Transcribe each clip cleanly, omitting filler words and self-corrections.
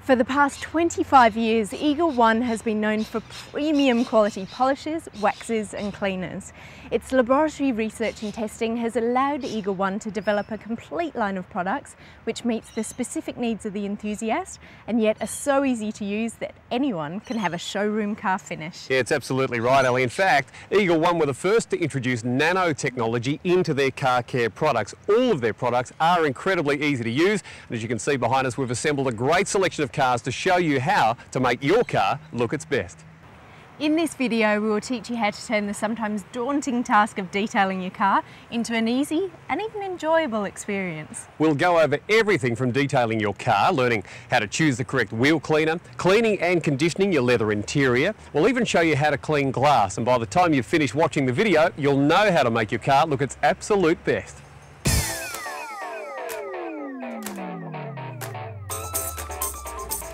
For the past 25 years, Eagle One has been known for premium quality polishes, waxes and cleaners. Its laboratory research and testing has allowed Eagle One to develop a complete line of products which meets the specific needs of the enthusiast and yet are so easy to use that anyone can have a showroom car finish. Yeah, it's absolutely right, Ellie. In fact, Eagle One were the first to introduce nanotechnology into their car care products. All of their products are incredibly easy to use, and as you can see behind us, we've assembled a great selection of cars to show you how to make your car look its best. In this video, we will teach you how to turn the sometimes daunting task of detailing your car into an easy and even enjoyable experience. We'll go over everything from detailing your car, learning how to choose the correct wheel cleaner, cleaning and conditioning your leather interior. We'll even show you how to clean glass, and by the time you've finished watching the video, you'll know how to make your car look its absolute best.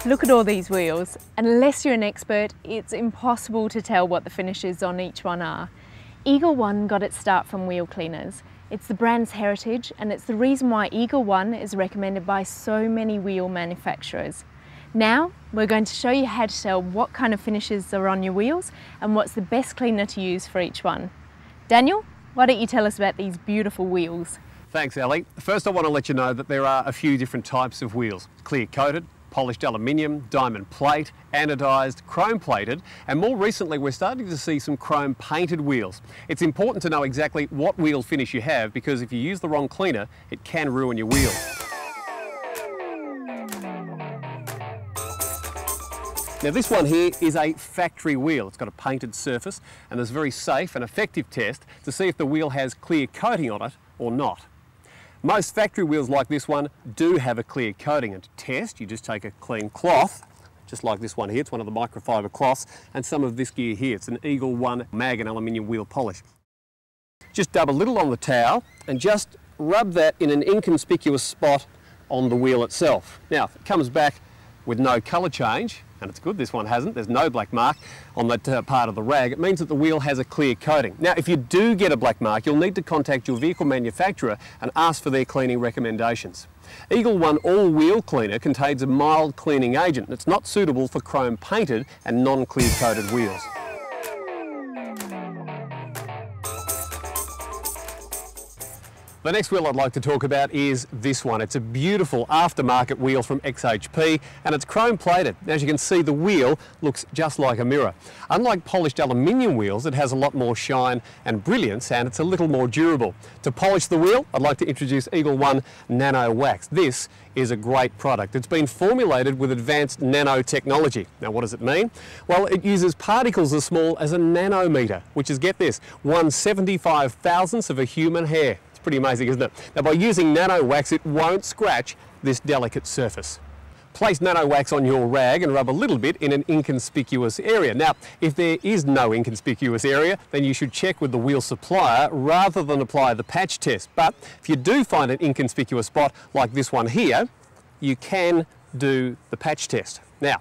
Look at all these wheels. Unless you're an expert, it's impossible to tell what the finishes on each one are. Eagle One got its start from wheel cleaners. It's the brand's heritage, and it's the reason why Eagle One is recommended by so many wheel manufacturers. Now, we're going to show you how to tell what kind of finishes are on your wheels and what's the best cleaner to use for each one. Daniel, why don't you tell us about these beautiful wheels? Thanks, Ellie. First, I want to let you know that there are a few different types of wheels: clear coated, polished aluminium, diamond plate, anodised, chrome plated, and more recently we're starting to see some chrome painted wheels. It's important to know exactly what wheel finish you have, because if you use the wrong cleaner, it can ruin your wheel. Now this one here is a factory wheel. It's got a painted surface, and there's a very safe and effective test to see if the wheel has clear coating on it or not. Most factory wheels like this one do have a clear coating, and to test you just take a clean cloth, just like this one here. It's one of the microfiber cloths, and some of this gear here. It's an Eagle One mag and aluminium wheel polish. Just dab a little on the towel and just rub that in an inconspicuous spot on the wheel itself. Now if it comes back with no colour change, and it's good this one hasn't, there's no black mark on that part of the rag, it means that the wheel has a clear coating. Now if you do get a black mark, you'll need to contact your vehicle manufacturer and ask for their cleaning recommendations. Eagle One all-wheel cleaner contains a mild cleaning agent. It's not suitable for chrome painted and non-clear coated wheels. The next wheel I'd like to talk about is this one. It's a beautiful aftermarket wheel from XHP, and it's chrome plated. As you can see, the wheel looks just like a mirror. Unlike polished aluminium wheels, it has a lot more shine and brilliance, and it's a little more durable. To polish the wheel, I'd like to introduce Eagle One Nano Wax. This is a great product. It's been formulated with advanced nanotechnology. Now what does it mean? Well, it uses particles as small as a nanometer, which is, get this, 1/75,000th of a human hair. Pretty amazing, isn't it? Now by using nano wax, it won't scratch this delicate surface. Place nano wax on your rag and rub a little bit in an inconspicuous area. Now if there is no inconspicuous area, then you should check with the wheel supplier rather than apply the patch test. But if you do find an inconspicuous spot like this one here, you can do the patch test. Now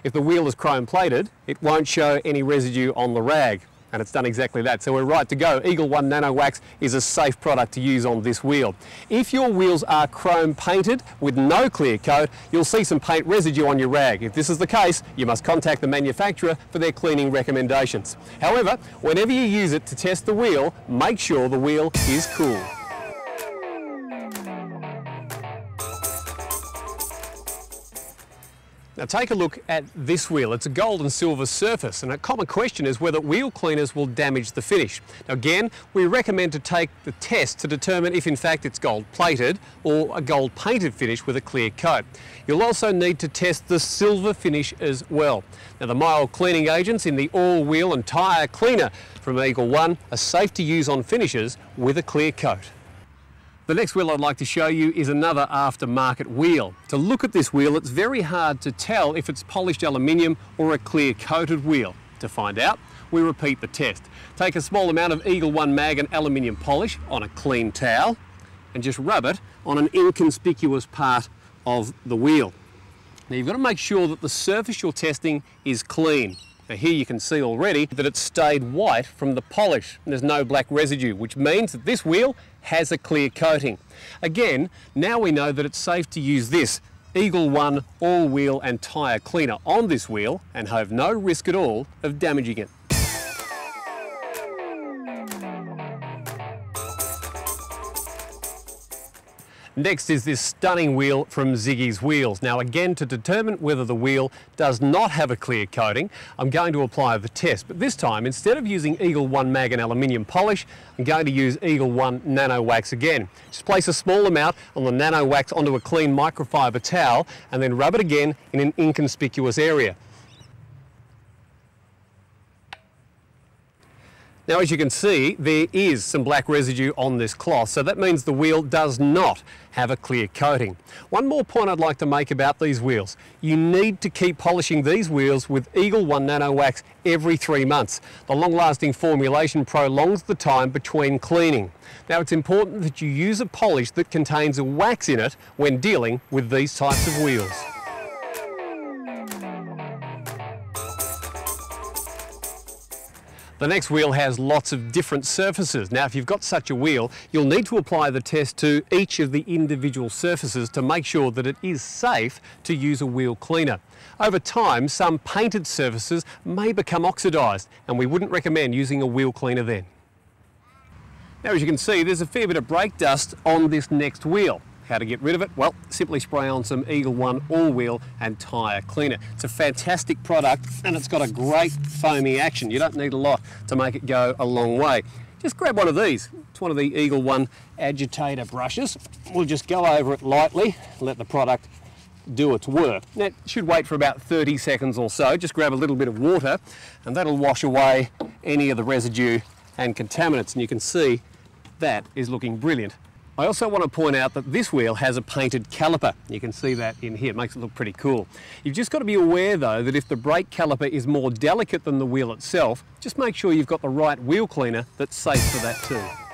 if the wheel is chrome plated, it won't show any residue on the rag. And it's done exactly that, so we're right to go. Eagle One Nano Wax is a safe product to use on this wheel. If your wheels are chrome painted with no clear coat, you'll see some paint residue on your rag. If this is the case, you must contact the manufacturer for their cleaning recommendations. However, whenever you use it to test the wheel, make sure the wheel is cool. Now take a look at this wheel. It's a gold and silver surface, and a common question is whether wheel cleaners will damage the finish. Now again, we recommend to take the test to determine if in fact it's gold plated or a gold painted finish with a clear coat. You'll also need to test the silver finish as well. Now the mild cleaning agents in the all-wheel and tyre cleaner from Eagle One are safe to use on finishes with a clear coat. The next wheel I'd like to show you is another aftermarket wheel. To look at this wheel, it's very hard to tell if it's polished aluminium or a clear coated wheel. To find out, we repeat the test. Take a small amount of Eagle One mag and aluminium polish on a clean towel and just rub it on an inconspicuous part of the wheel. Now you've got to make sure that the surface you're testing is clean. Now here you can see already that it's stayed white from the polish and there's no black residue, which means that this wheel has a clear coating. Again, now we know that it's safe to use this Eagle One all-wheel and tyre cleaner on this wheel and have no risk at all of damaging it. Next is this stunning wheel from Ziggy's Wheels. Now again, to determine whether the wheel does not have a clear coating, I'm going to apply the test, but this time instead of using Eagle One Mag and aluminium polish, I'm going to use Eagle One Nano Wax again. Just place a small amount on the Nano Wax onto a clean microfiber towel and then rub it again in an inconspicuous area. Now, as you can see, there is some black residue on this cloth, so that means the wheel does not have a clear coating. One more point I'd like to make about these wheels. You need to keep polishing these wheels with Eagle One Nano Wax every 3 months. The long-lasting formulation prolongs the time between cleaning. Now, it's important that you use a polish that contains a wax in it when dealing with these types of wheels. The next wheel has lots of different surfaces. Now, if you've got such a wheel, you'll need to apply the test to each of the individual surfaces to make sure that it is safe to use a wheel cleaner. Over time, some painted surfaces may become oxidised, and we wouldn't recommend using a wheel cleaner then. Now, as you can see, there's a fair bit of brake dust on this next wheel. How to get rid of it? Well, simply spray on some Eagle One all-wheel and tyre cleaner. It's a fantastic product and it's got a great foamy action. You don't need a lot to make it go a long way. Just grab one of these. It's one of the Eagle One agitator brushes. We'll just go over it lightly, let the product do its work. Now, it should wait for about 30 seconds or so. Just grab a little bit of water and that'll wash away any of the residue and contaminants, and you can see that is looking brilliant. I also want to point out that this wheel has a painted caliper. You can see that in here, it makes it look pretty cool. You've just got to be aware though that if the brake caliper is more delicate than the wheel itself, just make sure you've got the right wheel cleaner that's safe for that too.